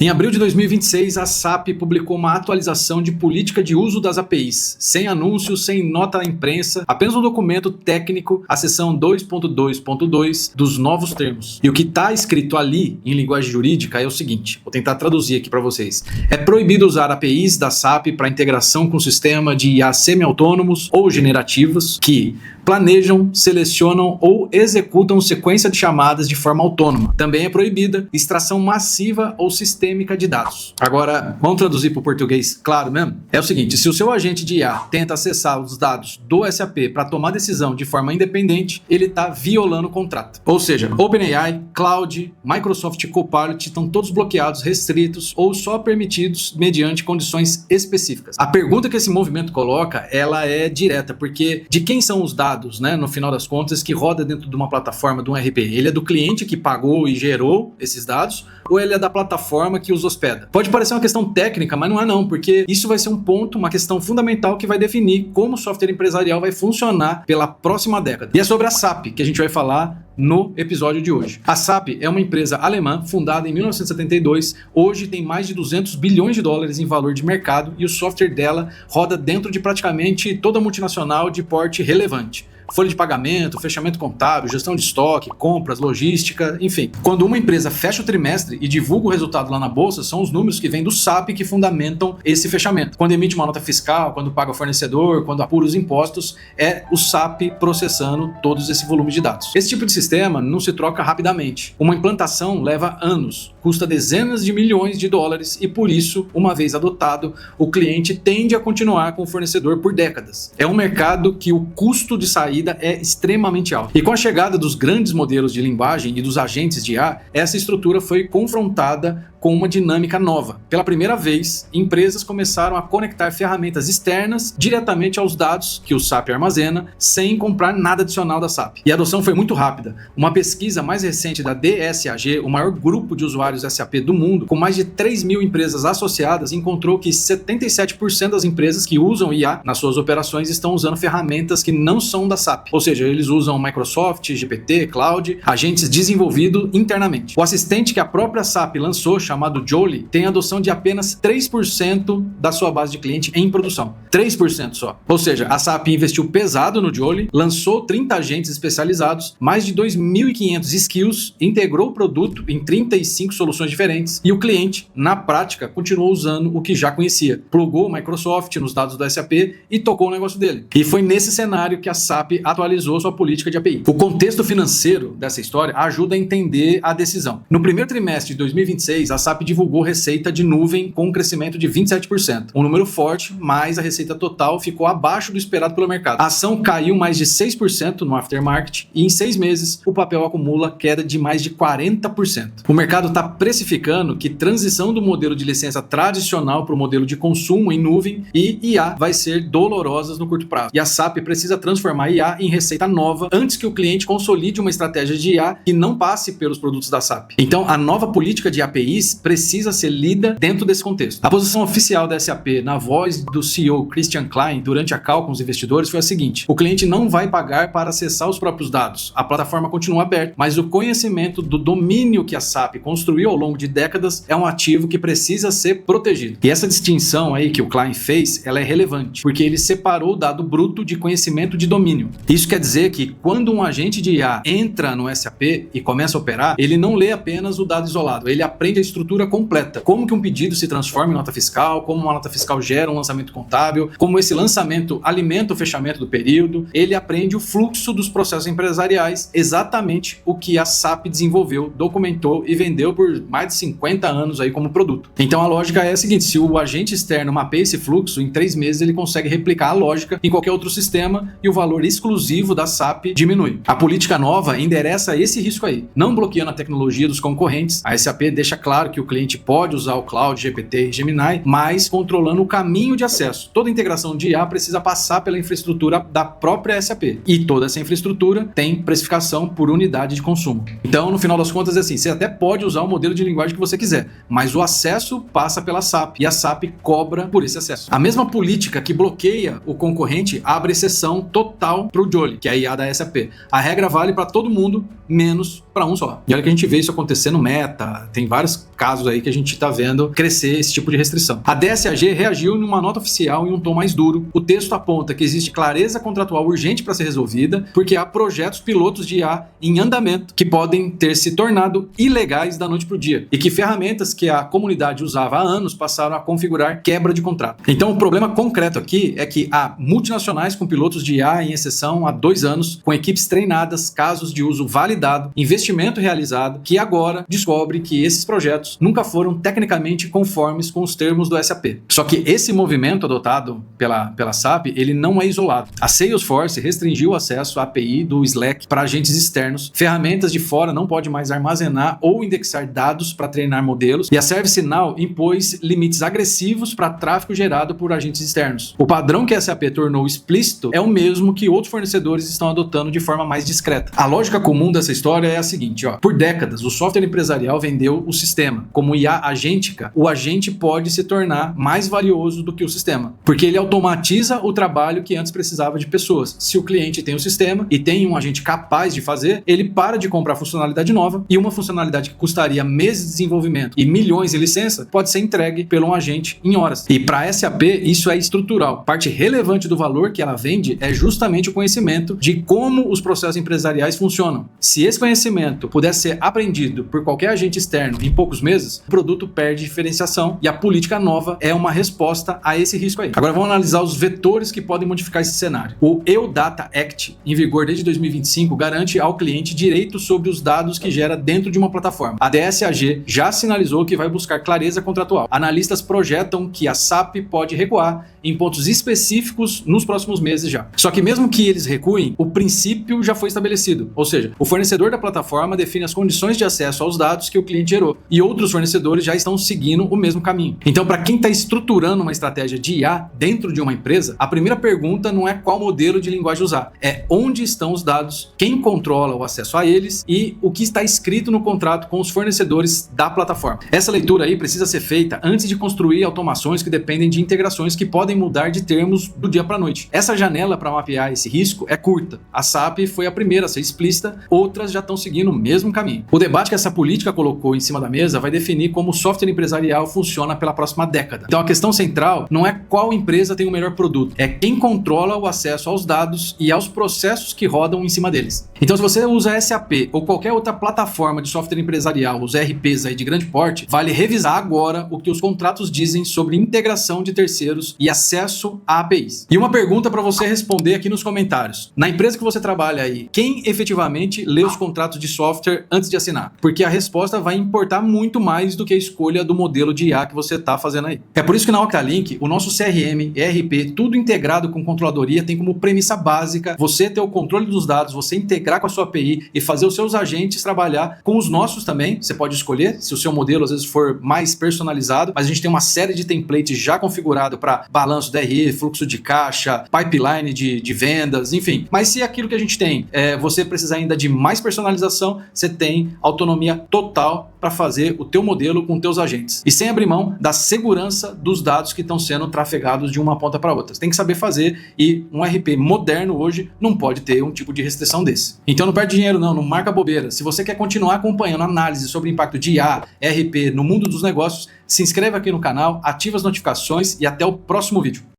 Em abril de 2026, a SAP publicou uma atualização de política de uso das APIs, sem anúncios, sem nota à imprensa, apenas um documento técnico, a seção 2.2.2 dos novos termos. E o que está escrito ali, em linguagem jurídica, é o seguinte, vou tentar traduzir aqui para vocês. É proibido usar APIs da SAP para integração com o sistema de IA semi-autônomos ou generativos que planejam, selecionam ou executam sequência de chamadas de forma autônoma. Também é proibida extração massiva ou sistêmica de dados. Agora, vamos traduzir para o português claro mesmo? É o seguinte, se o seu agente de IA tenta acessar os dados do SAP para tomar decisão de forma independente, ele está violando o contrato. Ou seja, OpenAI, Cloud, Microsoft Copilot estão todos bloqueados, restritos ou só permitidos mediante condições específicas. A pergunta que esse movimento coloca, ela é direta, porque de quem são os dados, né, no final das contas, que roda dentro de uma plataforma, de um RP? Ele é do cliente que pagou e gerou esses dados, ou ele é da plataforma que os hospeda? Pode parecer uma questão técnica, mas não é não, porque isso vai ser um ponto, uma questão fundamental que vai definir como o software empresarial vai funcionar pela próxima década. E é sobre a SAP que a gente vai falar no episódio de hoje. A SAP é uma empresa alemã fundada em 1972, hoje tem mais de 200 bilhões de dólares em valor de mercado e o software dela roda dentro de praticamente toda multinacional de porte relevante. Folha de pagamento, fechamento contábil, gestão de estoque, compras, logística, enfim. Quando uma empresa fecha o trimestre e divulga o resultado lá na bolsa, são os números que vêm do SAP que fundamentam esse fechamento. Quando emite uma nota fiscal, quando paga o fornecedor, quando apura os impostos, é o SAP processando todos esse volume de dados. Esse tipo de sistema não se troca rapidamente. Uma implantação leva anos, custa dezenas de milhões de dólares e por isso, uma vez adotado, o cliente tende a continuar com o fornecedor por décadas. É um mercado que o custo de saída é extremamente alto. E com a chegada dos grandes modelos de linguagem e dos agentes de IA, essa estrutura foi confrontada com uma dinâmica nova. Pela primeira vez, empresas começaram a conectar ferramentas externas diretamente aos dados que o SAP armazena, sem comprar nada adicional da SAP. E a adoção foi muito rápida. Uma pesquisa mais recente da DSAG, o maior grupo de usuários SAP do mundo, com mais de 3 mil empresas associadas, encontrou que 77% das empresas que usam IA nas suas operações estão usando ferramentas que não são da SAP. Ou seja, eles usam Microsoft, GPT, Cloud, agentes desenvolvidos internamente. O assistente que a própria SAP lançou, chamado Jolie, tem adoção de apenas 3% da sua base de cliente em produção. 3% só. Ou seja, a SAP investiu pesado no Jolie, lançou 30 agentes especializados, mais de 2.500 skills, integrou o produto em 35 soluções diferentes e o cliente, na prática, continuou usando o que já conhecia. Plugou o Microsoft nos dados do SAP e tocou o negócio dele. E foi nesse cenário que a SAP atualizou sua política de API. O contexto financeiro dessa história ajuda a entender a decisão. No primeiro trimestre de 2026, a SAP divulgou receita de nuvem com um crescimento de 27%. Um número forte, mas a receita total ficou abaixo do esperado pelo mercado. A ação caiu mais de 6% no aftermarket e em 6 meses o papel acumula queda de mais de 40%. O mercado está precificando que transição do modelo de licença tradicional para o modelo de consumo em nuvem e IA vai ser dolorosas no curto prazo. E a SAP precisa transformar IA em receita nova antes que o cliente consolide uma estratégia de IA que não passe pelos produtos da SAP. Então, a nova política de APIs precisa ser lida dentro desse contexto. A posição oficial da SAP, na voz do CEO Christian Klein, durante a call com os investidores, foi a seguinte: o cliente não vai pagar para acessar os próprios dados. A plataforma continua aberta, mas o conhecimento do domínio que a SAP construiu ao longo de décadas é um ativo que precisa ser protegido. E essa distinção aí que o Klein fez, ela é relevante, porque ele separou o dado bruto de conhecimento de domínio. Isso quer dizer que quando um agente de IA entra no SAP e começa a operar, ele não lê apenas o dado isolado, ele aprende a estrutura completa. Como que um pedido se transforma em nota fiscal, como uma nota fiscal gera um lançamento contábil, como esse lançamento alimenta o fechamento do período. Ele aprende o fluxo dos processos empresariais, exatamente o que a SAP desenvolveu, documentou e vendeu por mais de 50 anos aí como produto. Então a lógica é a seguinte: se o agente externo mapeia esse fluxo, em 3 meses ele consegue replicar a lógica em qualquer outro sistema e o valor exclusivo da SAP diminui. A política nova endereça esse risco aí, não bloqueando a tecnologia dos concorrentes. A SAP deixa claro que o cliente pode usar o Cloud, GPT e Gemini, mas controlando o caminho de acesso. Toda integração de IA precisa passar pela infraestrutura da própria SAP. E toda essa infraestrutura tem precificação por unidade de consumo. Então, no final das contas, é assim, você até pode usar o modelo de linguagem que você quiser, mas o acesso passa pela SAP e a SAP cobra por esse acesso. A mesma política que bloqueia o concorrente abre exceção total para o Jolie, que é a IA da SAP. A regra vale para todo mundo, menos para um só. E olha que a gente vê isso acontecer no Meta, tem vários casos aí que a gente está vendo crescer esse tipo de restrição. A DSAG reagiu em uma nota oficial em um tom mais duro. O texto aponta que existe clareza contratual urgente para ser resolvida, porque há projetos pilotos de IA em andamento que podem ter se tornado ilegais da noite para o dia e que ferramentas que a comunidade usava há anos passaram a configurar quebra de contrato. Então o problema concreto aqui é que há multinacionais com pilotos de IA em exceção há 2 anos, com equipes treinadas, casos de uso validado, investimento realizado, que agora descobre que esses projetos nunca foram tecnicamente conformes com os termos do SAP. Só que esse movimento adotado pela SAP, ele não é isolado. A Salesforce restringiu o acesso à API do Slack para agentes externos, ferramentas de fora não pode mais armazenar ou indexar dados para treinar modelos, e a ServiceNow impôs limites agressivos para tráfego gerado por agentes externos. O padrão que a SAP tornou explícito é o mesmo que outros fornecedores estão adotando de forma mais discreta. A lógica comum dessa história é a seguinte, por décadas o software empresarial vendeu o sistema. Como IA agêntica, o agente pode se tornar mais valioso do que o sistema, porque ele automatiza o trabalho que antes precisava de pessoas. Se o cliente tem o sistema e tem um agente capaz de fazer, ele para de comprar funcionalidade nova e uma funcionalidade que custaria meses de desenvolvimento e milhões em licença pode ser entregue por um agente em horas. E para a SAP isso é estrutural. Parte relevante do valor que ela vende é justamente o conhecimento de como os processos empresariais funcionam. Se esse conhecimento puder ser aprendido por qualquer agente externo em poucos meses, o produto perde diferenciação e a política nova é uma resposta a esse risco aí. Agora vamos analisar os vetores que podem modificar esse cenário. O EUDATA Act, em vigor desde 2025, garante ao cliente direitos sobre os dados que gera dentro de uma plataforma. A DSAG já sinalizou que vai buscar clareza contratual. Analistas projetam que a SAP pode recuar em pontos específicos nos próximos meses já. Só que mesmo que eles recuem, o princípio já foi estabelecido, ou seja, o fornecedor da plataforma define as condições de acesso aos dados que o cliente gerou, e outros fornecedores já estão seguindo o mesmo caminho. Então, para quem está estruturando uma estratégia de IA dentro de uma empresa, a primeira pergunta não é qual modelo de linguagem usar, é onde estão os dados, quem controla o acesso a eles e o que está escrito no contrato com os fornecedores da plataforma. Essa leitura aí precisa ser feita antes de construir automações que dependem de integrações que podem mudar de termos do dia para a noite. Essa janela para mapear esse risco é curta. A SAP foi a primeira a ser explícita, outras já estão seguindo o mesmo caminho. O debate que essa política colocou em cima da mesa vai definir como o software empresarial funciona pela próxima década. Então a questão central não é qual empresa tem o melhor produto, é quem controla o acesso aos dados e aos processos que rodam em cima deles. Então se você usa SAP ou qualquer outra plataforma de software empresarial, os ERPs aí de grande porte, vale revisar agora o que os contratos dizem sobre integração de terceiros e acesso a APIs. E uma pergunta para você responder aqui nos comentários. Na empresa que você trabalha aí, quem efetivamente lê os contratos de software antes de assinar? Porque a resposta vai importar muito mais do que a escolha do modelo de IA que você está fazendo aí. É por isso que na Octalink, o nosso CRM, ERP, tudo integrado com controladoria, tem como premissa básica você ter o controle dos dados, você integrar com a sua API e fazer os seus agentes trabalhar com os nossos também. Você pode escolher se o seu modelo às vezes for mais personalizado, mas a gente tem uma série de templates já configurado para balanço DRE, fluxo de caixa, pipeline de vendas, enfim. Mas se aquilo que a gente tem, você precisa ainda de mais personalização, você tem autonomia total para fazer o teu modelo com teus agentes. E sem abrir mão da segurança dos dados que estão sendo trafegados de uma ponta para outra. Você tem que saber fazer e um RP moderno hoje não pode ter um tipo de restrição desse. Então não perde dinheiro não marca bobeira. Se você quer continuar acompanhando análise sobre o impacto de IA, RP no mundo dos negócios, se inscreve aqui no canal, ativa as notificações e até o próximo vídeo.